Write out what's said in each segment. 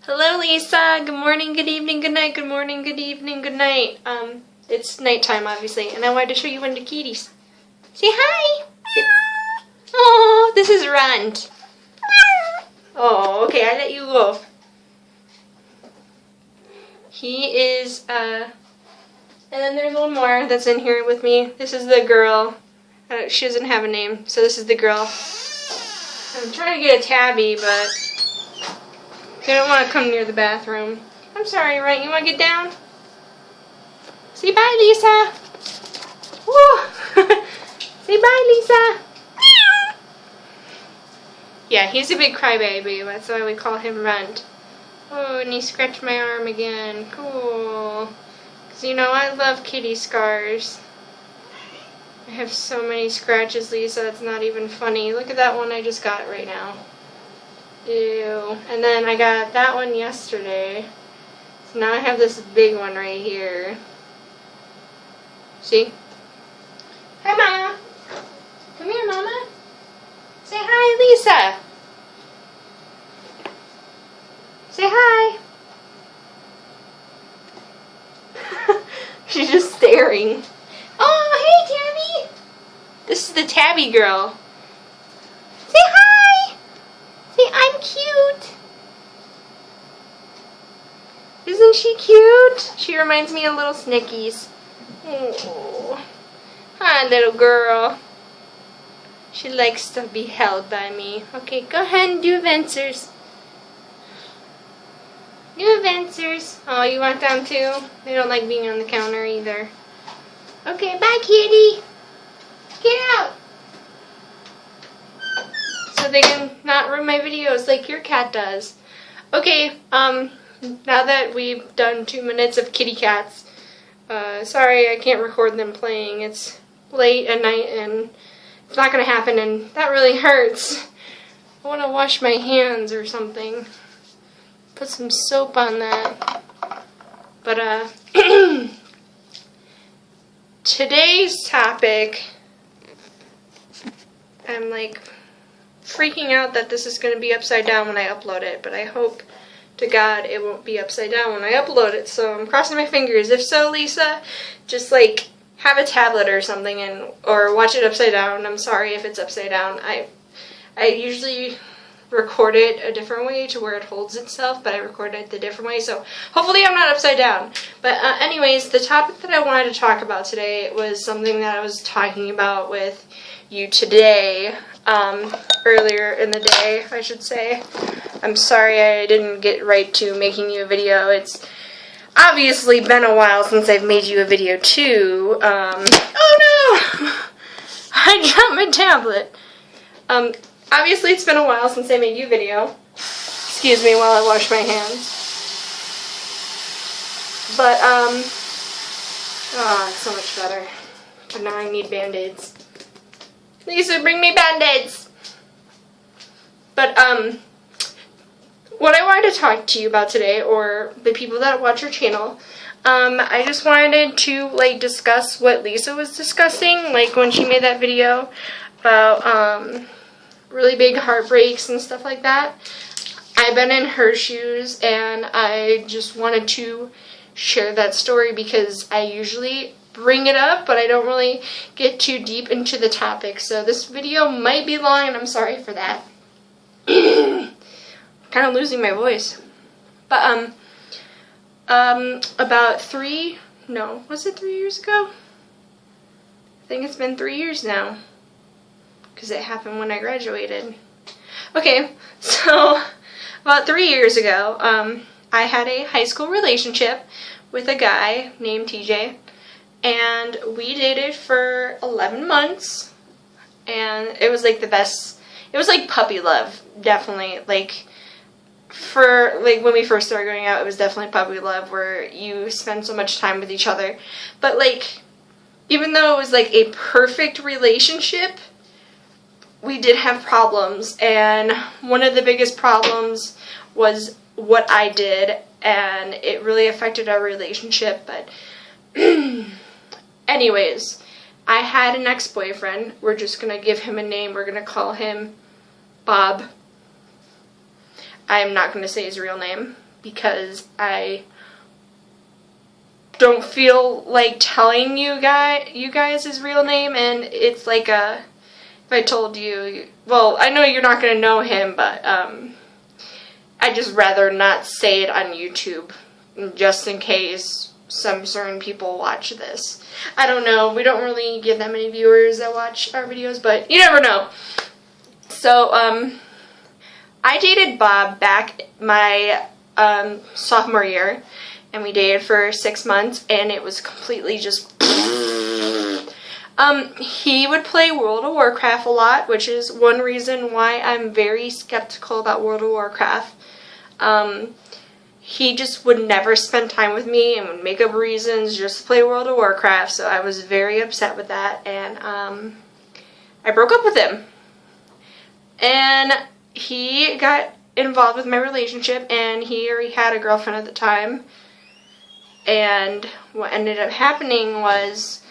Hello, Lisa. Good morning, good evening, good night, good morning, good evening, good night. It's nighttime, obviously, and I wanted to show you one of the kitties. Say hi. Oh, this is Runt. Oh, okay, I let you go. He is, and then there's one more that's in here with me. This is the girl. She doesn't have a name, so this is the girl. I'm trying to get a tabby, but they don't want to come near the bathroom. I'm sorry, right? You want to get down? Say bye, Lisa. Woo! Say bye, Lisa. Yeah, he's a big crybaby. That's why we call him Runt. Oh, and he scratched my arm again. Cool. Because, you know, I love kitty scars. I have so many scratches, Lisa. It's not even funny. Look at that one I just got right now. Ew. And then I got that one yesterday. So now I have this big one right here. See? Hi, Mama. Come here, Mama. Say hi, Lisa. Say hi. She's just staring. Oh, hey, Tabby. This is the Tabby girl. Say hi. Say, I'm cute. Isn't she cute? She reminds me of little Snickies. Oh. Hi, little girl. She likes to be held by me. Okay, go ahead and do adventures. Do adventures. Oh, you want them too? They don't like being on the counter either. Okay, bye, kitty. Get out. So they can not ruin my videos like your cat does. Okay, now that we've done 2 minutes of kitty cats, sorry I can't record them playing. It's late at night and it's not going to happen, and that really hurts. I want to wash my hands or something. Put some soap on that. But, today's topic, I'm like freaking out that this is going to be upside down when I upload it, but I hope to God it won't be upside down when I upload it, so I'm crossing my fingers. If so, Lisa, just like have a tablet or something or watch it upside down. I'm sorry if it's upside down. I usually record it a different way to where it holds itself, but I record it the different way, so hopefully I'm not upside down. But anyways, the topic that I wanted to talk about today was something that I was talking about with you today, earlier in the day, I should say. I'm sorry I didn't get right to making you a video. It's obviously been a while since I've made you a video too. Oh no! I dropped my tablet. Obviously it's been a while since I made you a video. Excuse me while I wash my hands. But, oh, it's so much better. But now I need Band-Aids. Lisa, bring me Band-Aids! But, what I wanted to talk to you about today, or the people that watch your channel, I just wanted to, like, discuss what Lisa was discussing, like, when she made that video about, really big heartbreaks and stuff like that. I've been in her shoes, and I just wanted to share that story because I usually bring it up, but I don't really get too deep into the topic. So this video might be long, and I'm sorry for that. Kind of losing my voice. But, about was it 3 years ago? I think it's been 3 years now. Because it happened when I graduated. Okay, so about 3 years ago, I had a high school relationship with a guy named TJ, and we dated for 11 months, and it was like the best. It was like puppy love, definitely. Like, for like when we first started going out, it was definitely puppy love where you spend so much time with each other. But like, even though it was like a perfect relationship, we did have problems, and one of the biggest problems was what I did, and it really affected our relationship. But anyways, I had an ex-boyfriend. We're just gonna give him a name. We're gonna call him Bob. I'm not going to say his real name, because I don't feel like telling you guys his real name, and it's like if I told you, well, I know you're not going to know him, but I'd just rather not say it on YouTube, just in case some certain people watch this. I don't know, we don't really get that many viewers that watch our videos, but you never know. So, I dated Bob back my sophomore year, and we dated for 6 months, and it was completely just he would play World of Warcraft a lot, which is one reason why I'm very skeptical about World of Warcraft. He just would never spend time with me and would make up reasons just to play World of Warcraft, so I was very upset with that, and I broke up with him. And he got involved with my relationship, and he already had a girlfriend at the time. And what ended up happening was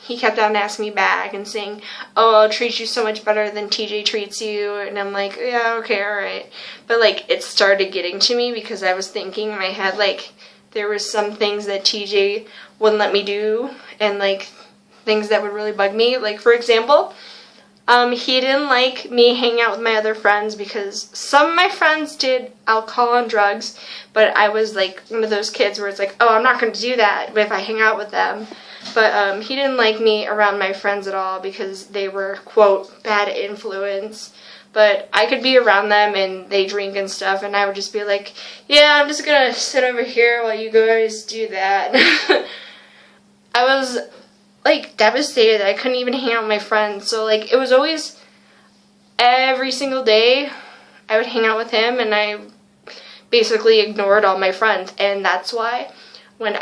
he kept on asking me back and saying, oh, I'll treat you so much better than TJ treats you. And I'm like, yeah, okay, alright. But, like, it started getting to me because I was thinking in my head, like, there was some things that TJ wouldn't let me do, and, like, things that would really bug me. Like, for example, he didn't like me hanging out with my other friends because some of my friends did alcohol and drugs, but I was like one of those kids where it's like, oh, I'm not going to do that if I hang out with them. But he didn't like me around my friends at all because they were, quote, bad influence. But I could be around them and they drink and stuff, and I would just be like, yeah, I'm just going to sit over here while you guys do that. I was like devastated that I couldn't even hang out with my friends. So like it was always every single day I would hang out with him, and I basically ignored all my friends. And that's why when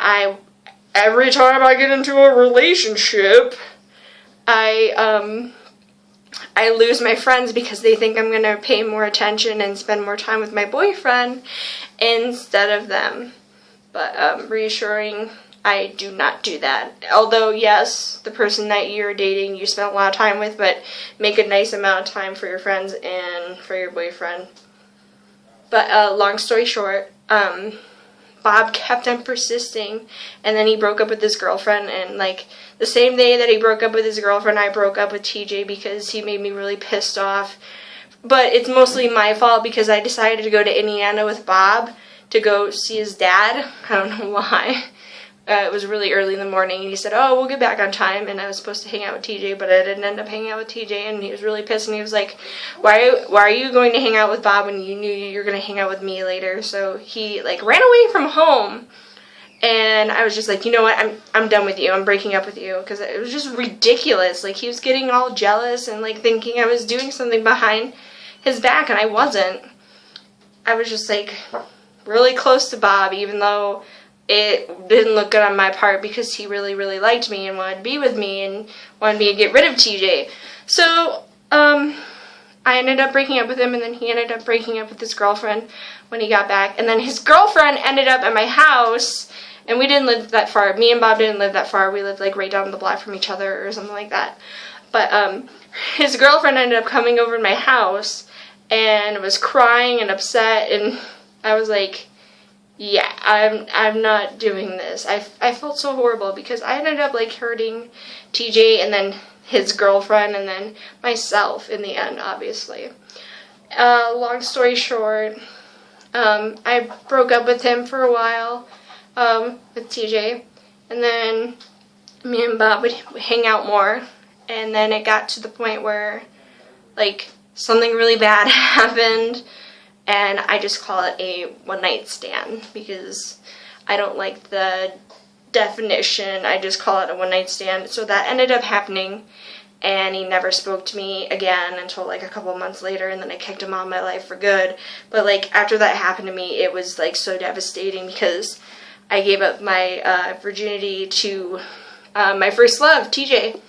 every time I get into a relationship, I lose my friends because they think I'm gonna pay more attention and spend more time with my boyfriend instead of them. But reassuring, I do not do that. Although, yes, the person that you're dating, you spend a lot of time with, but make a nice amount of time for your friends and for your boyfriend. But long story short, Bob kept on persisting, and then he broke up with his girlfriend, and like the same day that he broke up with his girlfriend, I broke up with TJ because he made me really pissed off. But it's mostly my fault because I decided to go to Indiana with Bob to go see his dad. I don't know why. It was really early in the morning, and he said, oh, we'll get back on time, and I was supposed to hang out with TJ, but I didn't end up hanging out with TJ, and he was really pissed, and he was like, why are you going to hang out with Bob when you knew you were going to hang out with me later? So he, like, ran away from home, and I was just like, you know what, I'm done with you, I'm breaking up with you, because it was just ridiculous. Like, he was getting all jealous and, like, thinking I was doing something behind his back, and I wasn't. I was just, like, really close to Bob, even though it didn't look good on my part because he really, really liked me and wanted to be with me and wanted me to get rid of TJ. So, I ended up breaking up with him, and then he ended up breaking up with his girlfriend when he got back. And then his girlfriend ended up at my house, and we didn't live that far. Me and Bob didn't live that far. We lived, like, right down the block from each other or something like that. But, his girlfriend ended up coming over to my house and was crying and upset, and I was like, yeah, I'm not doing this. I felt so horrible because I ended up like hurting TJ and then his girlfriend and then myself in the end, obviously. Long story short, I broke up with him for a while, with TJ, and then me and Bob would hang out more, and then it got to the point where like something really bad happened. And I just call it a one-night stand because I don't like the definition. I just call it a one-night stand. So that ended up happening, and he never spoke to me again until like a couple months later, and then I kicked him out of my life for good. But like after that happened to me, it was like so devastating because I gave up my virginity to my first love, TJ.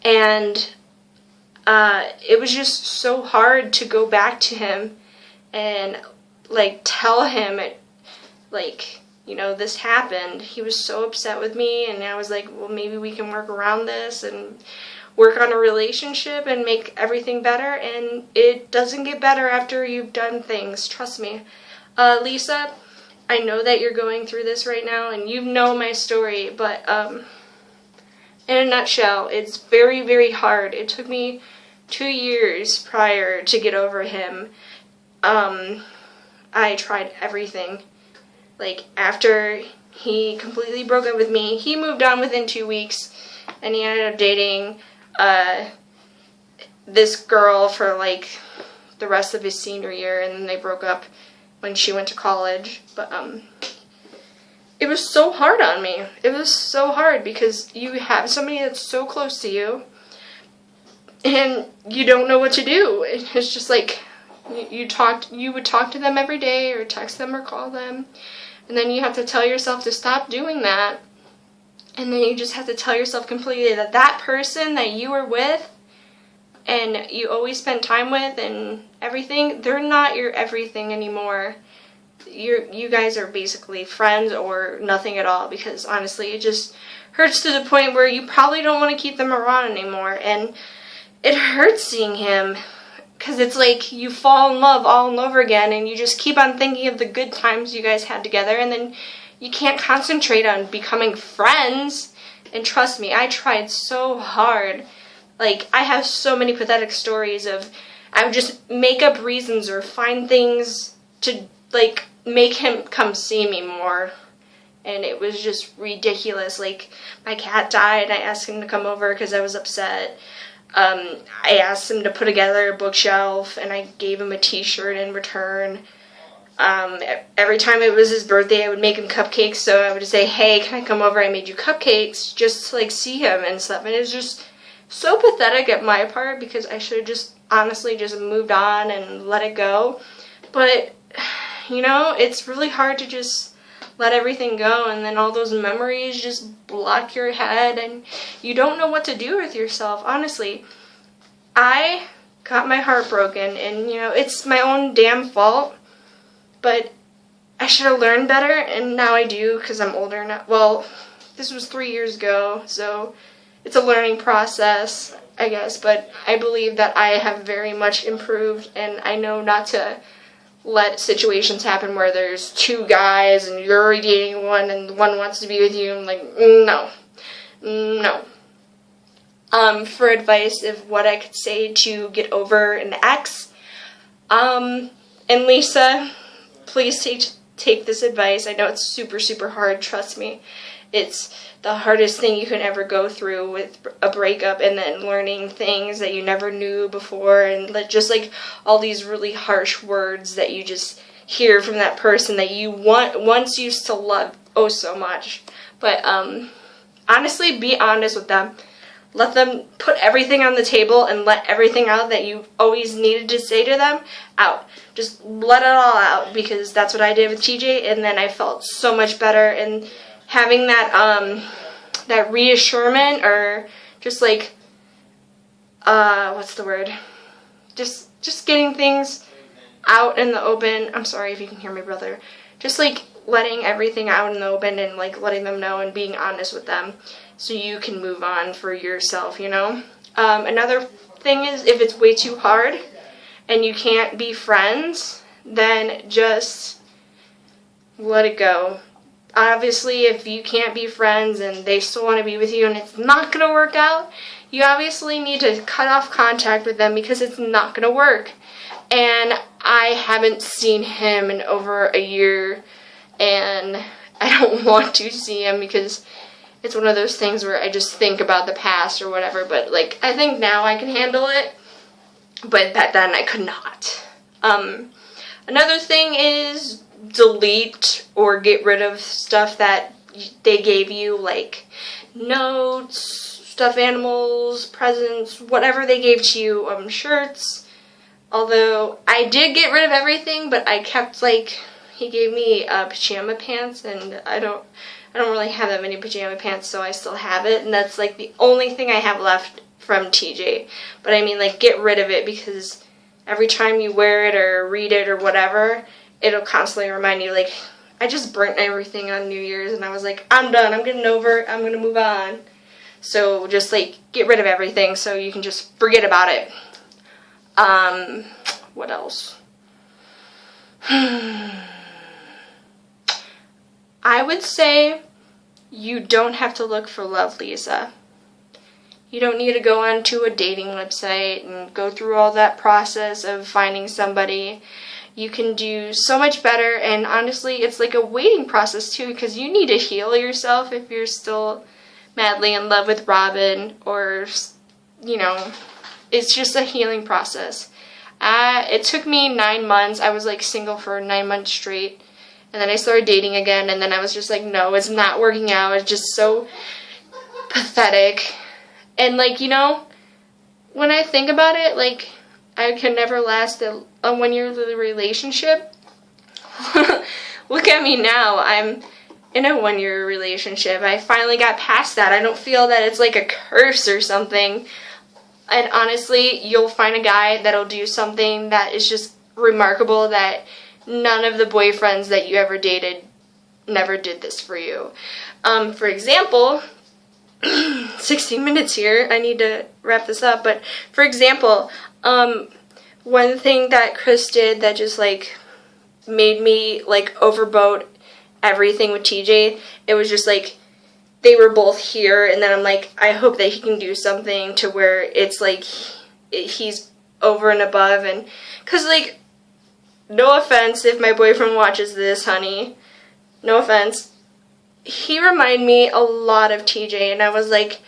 And it was just so hard to go back to him and, like, tell him, like, you know, this happened. He was so upset with me, and I was like, well, maybe we can work around this, and work on a relationship and make everything better, and it doesn't get better after you've done things, trust me. Lisa, I know that you're going through this right now, and you know my story, but in a nutshell, it's very, very hard. It took me 2 years prior to get over him. I tried everything. Like, after he completely broke up with me, he moved on within 2 weeks, and he ended up dating this girl for like the rest of his senior year, and then they broke up when she went to college. But it was so hard on me. It was so hard because you have somebody that's so close to you and you don't know what to do. It's just like you would talk to them every day or text them or call them, and then you have to tell yourself to stop doing that. And then you just have to tell yourself completely that that person that you were with and you always spend time with and everything, they're not your everything anymore. You guys are basically friends or nothing at all, because honestly it just hurts to the point where you probably don't want to keep them around anymore. And it hurts seeing him, because it's like you fall in love all over again and you just keep on thinking of the good times you guys had together, and then you can't concentrate on becoming friends. And trust me, I tried so hard. Like, I have so many pathetic stories of I would just make up reasons or find things to like make him come see me more, and it was just ridiculous. Like, my cat died, I asked him to come over because I was upset. I asked him to put together a bookshelf, and I gave him a t-shirt in return. Every time it was his birthday, I would make him cupcakes, so I would just say, hey, can I come over? I made you cupcakes, just to like see him and stuff. And it was just so pathetic at my part, because I should have just honestly just moved on and let it go. But you know, it's really hard to just let everything go, and then all those memories just block your head and you don't know what to do with yourself. Honestly, I got my heart broken, and you know, it's my own damn fault, but I should have learned better, and now I do because I'm older now. Well, this was 3 years ago, so it's a learning process, I guess, but I believe that I have very much improved, and I know not to let situations happen where there's 2 guys and you're already dating one and one wants to be with you. I'm like, no. For advice of what I could say to get over an ex, and Lisa, please take this advice. I know it's super, super hard, trust me. It's the hardest thing you can ever go through with a breakup, and then learning things that you never knew before, and just like all these really harsh words that you just hear from that person that you once used to love oh so much. But honestly, be honest with them. Let them put everything on the table and let everything out that you always needed to say to them out. Just let it all out, because that's what I did with TJ, and then I felt so much better. And having that that reassurance, or just like what's the word? Just getting things out in the open. I'm sorry if you can hear my brother. Just like letting everything out in the open and like letting them know and being honest with them, so you can move on for yourself, you know? Another thing is, if it's way too hard and you can't be friends, then just let it go. Obviously, if you can't be friends and they still want to be with you and it's not going to work out, you obviously need to cut off contact with them, because it's not going to work. And I haven't seen him in over a year, and I don't want to see him because it's one of those things where I just think about the past or whatever. But like, I think now I can handle it, but back then I could not. Another thing is delete or get rid of stuff that they gave you, like notes, stuffed animals, presents, whatever they gave to you, shirts. Although I did get rid of everything, but I kept, like, he gave me pajama pants, and I don't really have that many pajama pants, so I still have it, and that's like the only thing I have left from TJ. But I mean, like, get rid of it, because every time you wear it or read it or whatever, it'll constantly remind you, like, I just burnt everything on New Year's, and I was like, I'm done, I'm getting over it, I'm gonna move on. So just like get rid of everything so you can just forget about it. What else? I would say you don't have to look for love, Lisa. You don't need to go onto a dating website and go through all that process of finding somebody. You can do so much better, and honestly, it's like a waiting process too, because you need to heal yourself if you're still madly in love with Robin, or, you know, it's just a healing process. It took me 9 months. I was like single for 9 months straight, and then I started dating again, and then I was just like, no, it's not working out. It's just so pathetic. And like, you know, when I think about it, like, I could never last a 1-year relationship. Look at me now. I'm in a 1-year relationship. I finally got past that. I don't feel that it's like a curse or something. And honestly, you'll find a guy that'll do something that is just remarkable that none of the boyfriends that you ever dated never did this for you. For example, 16 minutes here. I need to wrap this up. But for example, one thing that Chris did that just like made me like overboat everything with TJ, it was just like they were both here, and then I'm like, I hope that he can do something to where it's like he's over and above. And because like, no offense if my boyfriend watches this, honey, no offense, he reminded me a lot of TJ, and I was like,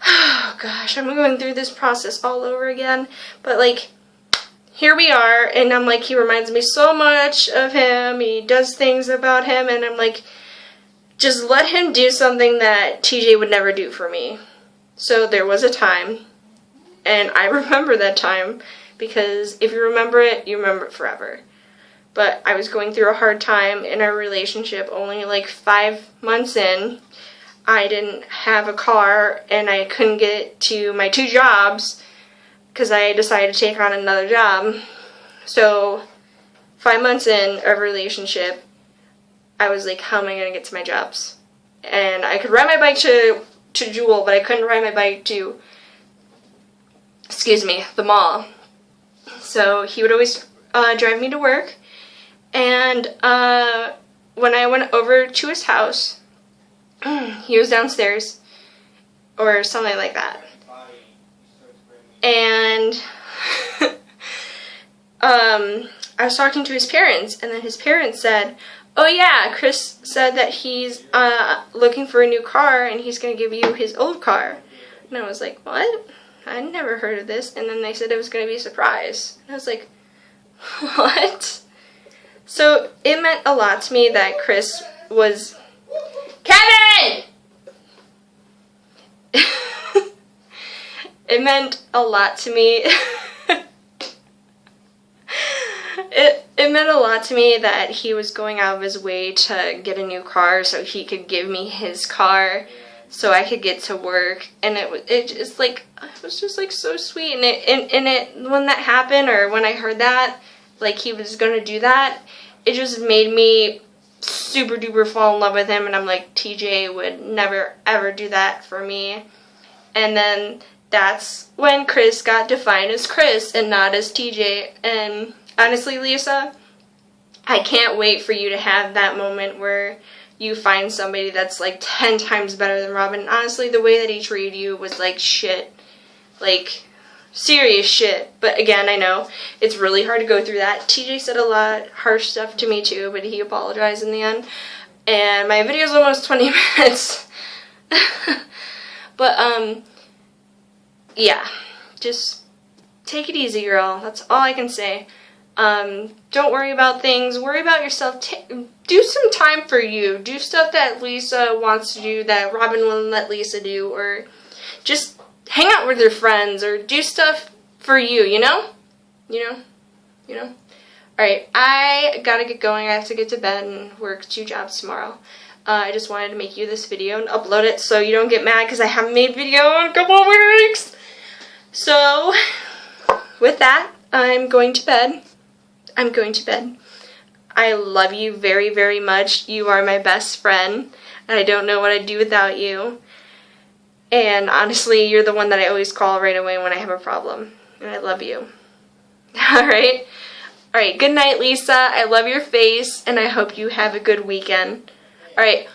oh gosh, I'm going through this process all over again. But like, here we are, and I'm like, he reminds me so much of him. He does things about him, and I'm like, just let him do something that TJ would never do for me. So there was a time, and I remember that time, because if you remember it, you remember it forever. But I was going through a hard time in our relationship, only like 5 months in. I didn't have a car, and I couldn't get to my 2 jobs because I decided to take on another job. So 5 months in a relationship, I was like, how am I going to get to my jobs? And I could ride my bike to Jewel, but I couldn't ride my bike to, the mall. So he would always drive me to work. And when I went over to his house, he was downstairs, or something like that. And I was talking to his parents, and then his parents said, oh yeah, Chris said that he's looking for a new car, and he's going to give you his old car. And I was like, what? I never heard of this. And then they said it was going to be a surprise. And I was like, what? So it meant a lot to me that Chris was... Kevin! It meant a lot to me. It meant a lot to me that he was going out of his way to get a new car so he could give me his car so I could get to work. And it was just like so sweet. And it when that happened, or when I heard that, like he was gonna do that, it just made me super duper fall in love with him. And I'm like, TJ would never ever do that for me. And then that's when Chris got defined as Chris and not as TJ. And honestly, Lisa, I can't wait for you to have that moment where you find somebody that's like 10 times better than Robin. And honestly, the way that he treated you was like shit. Like, serious shit. But again, I know it's really hard to go through that. TJ said a lot of harsh stuff to me too, but he apologized in the end. And my video's almost 20 minutes. But, yeah. Just take it easy, girl. That's all I can say. Don't worry about things. Worry about yourself. Do some time for you. Do stuff that Lisa wants to do that Robin wouldn't let Lisa do. Or just hang out with your friends. Or do stuff for you, you know? You know? Alright, I gotta get going. I have to get to bed and work 2 jobs tomorrow. I just wanted to make you this video and upload it so you don't get mad because I haven't made video in a couple of weeks. So, with that, I'm going to bed. I love you very, very much. You are my best friend, and I don't know what I'd do without you. And honestly, you're the one that I always call right away when I have a problem. And I love you. Alright? Alright, good night, Lisa. I love your face, and I hope you have a good weekend. Alright.